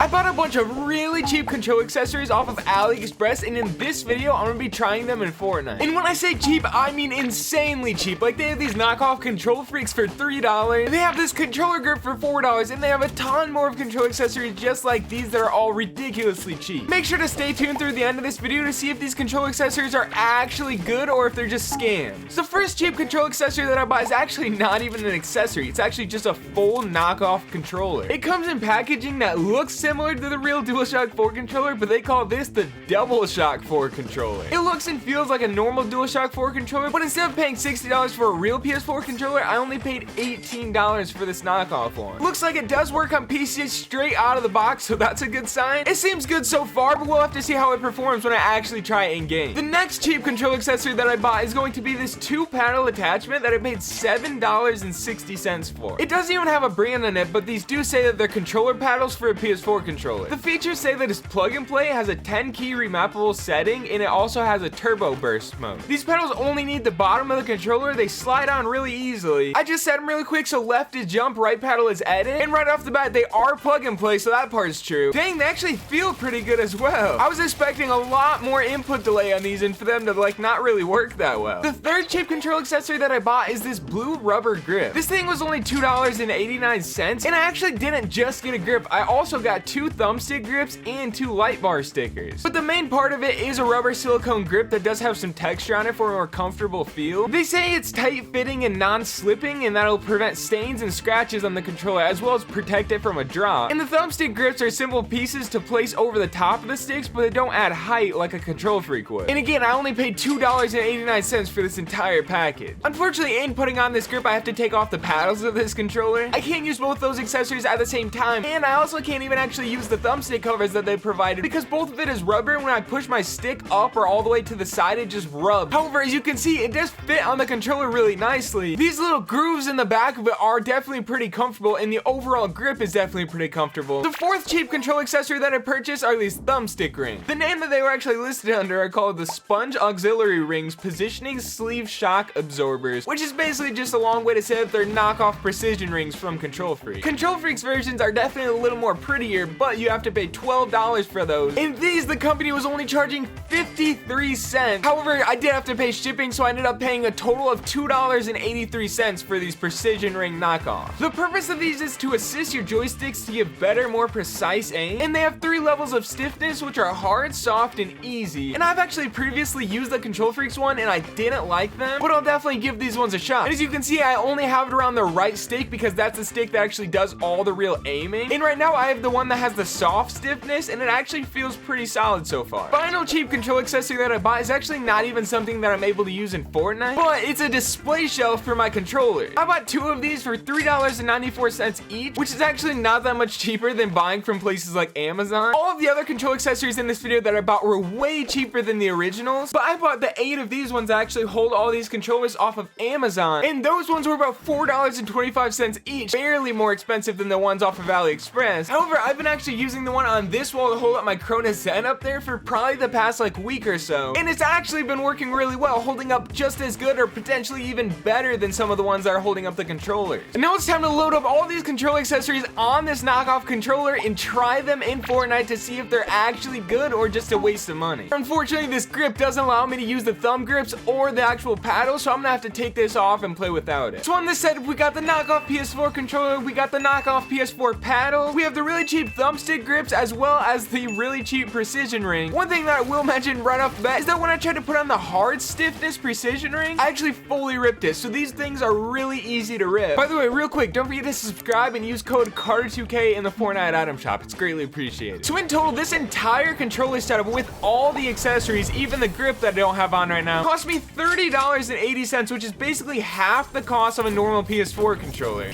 bought a bunch of really cheap control accessories off of AliExpress, and in this video, I'm gonna be trying them in Fortnite. And when I say cheap, I mean insanely cheap. Like, they have these knockoff control freaks for $3, they have this controller grip for $4, and they have a ton more of control accessories just like these that are all ridiculously cheap. Make sure to stay tuned through the end of this video to see if these control accessories are actually good or if they're just scams. The first cheap control accessory that I buy is actually not even an accessory. It's actually just a full knockoff controller. It comes in packaging that looks similar to the real DualShock 4 controller, but they call this the DualShock 4 controller. It looks and feels like a normal DualShock 4 controller, but instead of paying $60 for a real PS4 controller, I only paid $18 for this knockoff one. Looks like it does work on PC straight out of the box, so that's a good sign. It seems good so far, but we'll have to see how it performs when I actually try it in game. The next cheap control accessory that I bought is going to be this 2-paddle attachment that I paid $7.60 for. It doesn't even have a brand on it, but these do say that they're controller paddles for a PS4 controller. The features say that it's plug and play, has a 10-key remappable setting, and it also has a turbo burst mode. These pedals only need the bottom of the controller. They slide on really easily. I just set them really quick, so left is jump, right paddle is edit, and right off the bat, they are plug and play, so that part is true. Dang, they actually feel pretty good as well. I was expecting a lot more input delay on these and for them to like not really work that well. The third cheap control accessory that I bought is this blue rubber grip. This thing was only $2.89, and I actually didn't just get a grip. I also got 2 thumbstick grips and 2 light bar stickers. But the main part of it is a rubber silicone grip that does have some texture on it for a more comfortable feel. They say it's tight fitting and non-slipping, and that'll prevent stains and scratches on the controller as well as protect it from a drop. And the thumbstick grips are simple pieces to place over the top of the sticks, but they don't add height like a control freak would. And again, I only paid $2.89 for this entire package. Unfortunately, in putting on this grip, I have to take off the paddles of this controller. I can't use both those accessories at the same time, and I also can't even actually use the thumbstick covers that they provided because both of it is rubber, and when I push my stick up or all the way to the side, it just rubs. However, as you can see, it does fit on the controller really nicely. These little grooves in the back of it are definitely pretty comfortable, and the overall grip is definitely pretty comfortable. The fourth cheap control accessory that I purchased are these thumbstick rings. The name that they were actually listed under are called the Sponge Auxiliary Rings Positioning Sleeve Shock Absorbers, which is basically just a long way to say that they're knockoff precision rings from Control Freak. Control Freak's versions are definitely a little more prettier, but you have to pay $12 for those. And these, the company was only charging 53 cents. However, I did have to pay shipping, so I ended up paying a total of $2.83 for these precision ring knockoffs. The purpose of these is to assist your joysticks to give better, more precise aim, and they have 3 levels of stiffness, which are hard, soft, and easy. And I've actually previously used the Control Freaks one, and I didn't like them, but I'll definitely give these ones a shot. And as you can see, I only have it around the right stick because that's the stick that actually does all the real aiming. And right now, I have the one that has the soft stiffness, and it actually feels pretty solid so far. Final cheap control accessory that I bought is actually not even something that I'm able to use in Fortnite, but it's a display shelf for my controller. I bought 2 of these for $3.94 each, which is actually not that much cheaper than buying from places like Amazon. All of the other control accessories in this video that I bought were way cheaper than the originals, but I bought the 8 of these ones that actually hold all these controllers off of Amazon, and those ones were about $4.25 each, barely more expensive than the ones off of AliExpress. However, I've been actually using the one on this wall to hold up my Cronus Zen up there for probably the past like week or so, and it's actually been working really well, holding up just as good or potentially even better than some of the ones that are holding up the controllers. And now it's time to load up all these control accessories on this knockoff controller and try them in Fortnite to see if they're actually good or just a waste of money. Unfortunately, this grip doesn't allow me to use the thumb grips or the actual paddle, so I'm gonna have to take this off and play without it. So on this setup, we got the knockoff PS4 controller, we got the knockoff PS4 paddle, we have the really cheap thumbstick grips, as well as the really cheap precision ring. One thing that I will mention right off the bat is that when I tried to put on the hard stiffness precision ring, I actually fully ripped it, so these things are really easy to rip. By the way, real quick, don't forget to subscribe and use code Carter2K in the Fortnite item shop. It's greatly appreciated. So in total, this entire controller setup with all the accessories, even the grip that I don't have on right now, cost me $30.80, which is basically half the cost of a normal PS4 controller.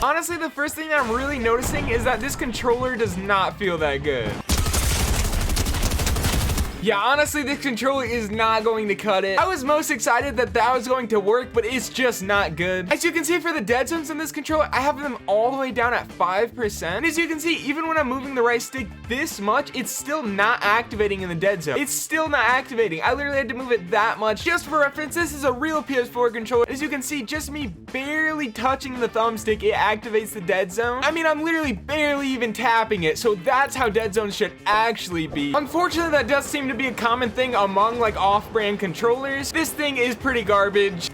Honestly, the first thing that I'm really noticing is that this controller does not feel that good. Yeah, honestly, this controller is not going to cut it. I was most excited that that was going to work, but it's just not good. As you can see, for the dead zones in this controller, I have them all the way down at 5%. And as you can see, even when I'm moving the right stick this much, it's still not activating in the dead zone. It's still not activating. I literally had to move it that much. Just for reference, this is a real PS4 controller. As you can see, just me barely touching the thumbstick, it activates the dead zone. I mean, I'm literally barely even tapping it, so that's how dead zones should actually be. Unfortunately, that does seem to be a common thing among like off-brand controllers. This thing is pretty garbage.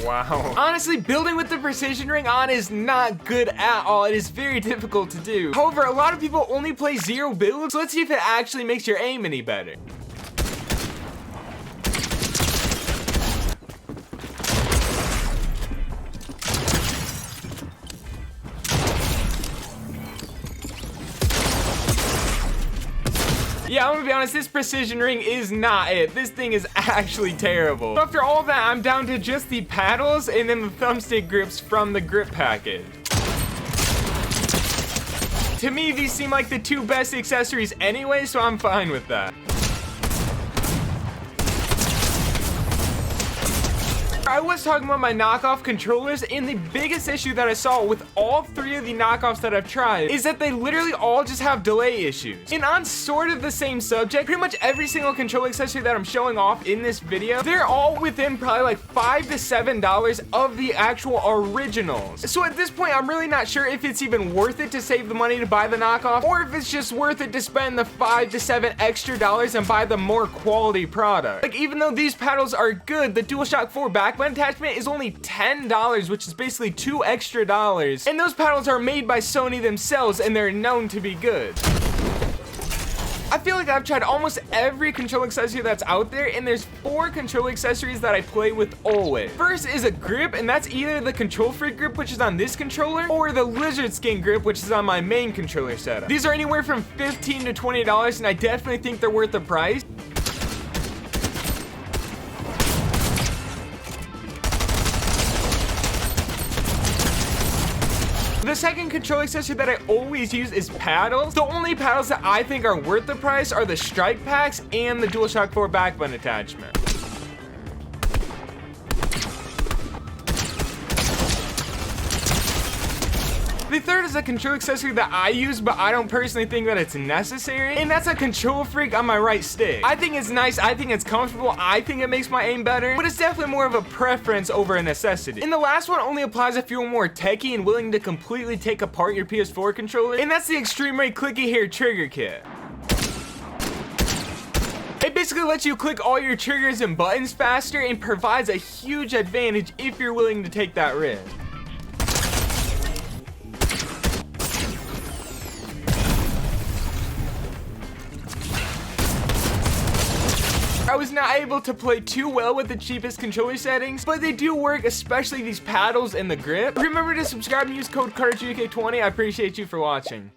Wow. Honestly, building with the precision ring on is not good at all. It is very difficult to do. However, a lot of people only play 0 builds, so let's see if it actually makes your aim any better. Yeah, I'm gonna be honest, this precision ring is not it. This thing is actually terrible. So after all that, I'm down to just the paddles and then the thumbstick grips from the grip package. To me, these seem like the 2 best accessories anyway, so I'm fine with that. I was talking about my knockoff controllers, and the biggest issue that I saw with all 3 of the knockoffs that I've tried is that they literally all just have delay issues. And on sort of the same subject, pretty much every single control accessory that I'm showing off in this video, they're all within probably like $5 to $7 of the actual originals. So at this point, I'm really not sure if it's even worth it to save the money to buy the knockoff, or if it's just worth it to spend the $5 to $7 extra and buy the more quality product. Like, even though these paddles are good, the DualShock 4 backbone attachment is only $10, which is basically $2 extra. And those paddles are made by Sony themselves, and they're known to be good. I feel like I've tried almost every control accessory that's out there, and there's 4 control accessories that I play with always. First is a grip, and that's either the Control Freak grip, which is on this controller, or the Lizard Skin grip, which is on my main controller setup. These are anywhere from $15 to $20, and I definitely think they're worth the price. The second control accessory that I always use is paddles. The only paddles that I think are worth the price are the strike packs and the DualShock 4 backbone attachment. The third is a control accessory that I use, but I don't personally think that it's necessary, and that's a Control Freak on my right stick. I think it's nice, I think it's comfortable, I think it makes my aim better, but it's definitely more of a preference over a necessity. And the last one only applies if you're more techie and willing to completely take apart your PS4 controller, and that's the Extreme Ray Clicky Hair Trigger Kit. It basically lets you click all your triggers and buttons faster and provides a huge advantage if you're willing to take that risk. I was not able to play too well with the cheapest controller settings, but they do work, especially these paddles and the grip. Remember to subscribe and use code CARTERGK20. I appreciate you for watching.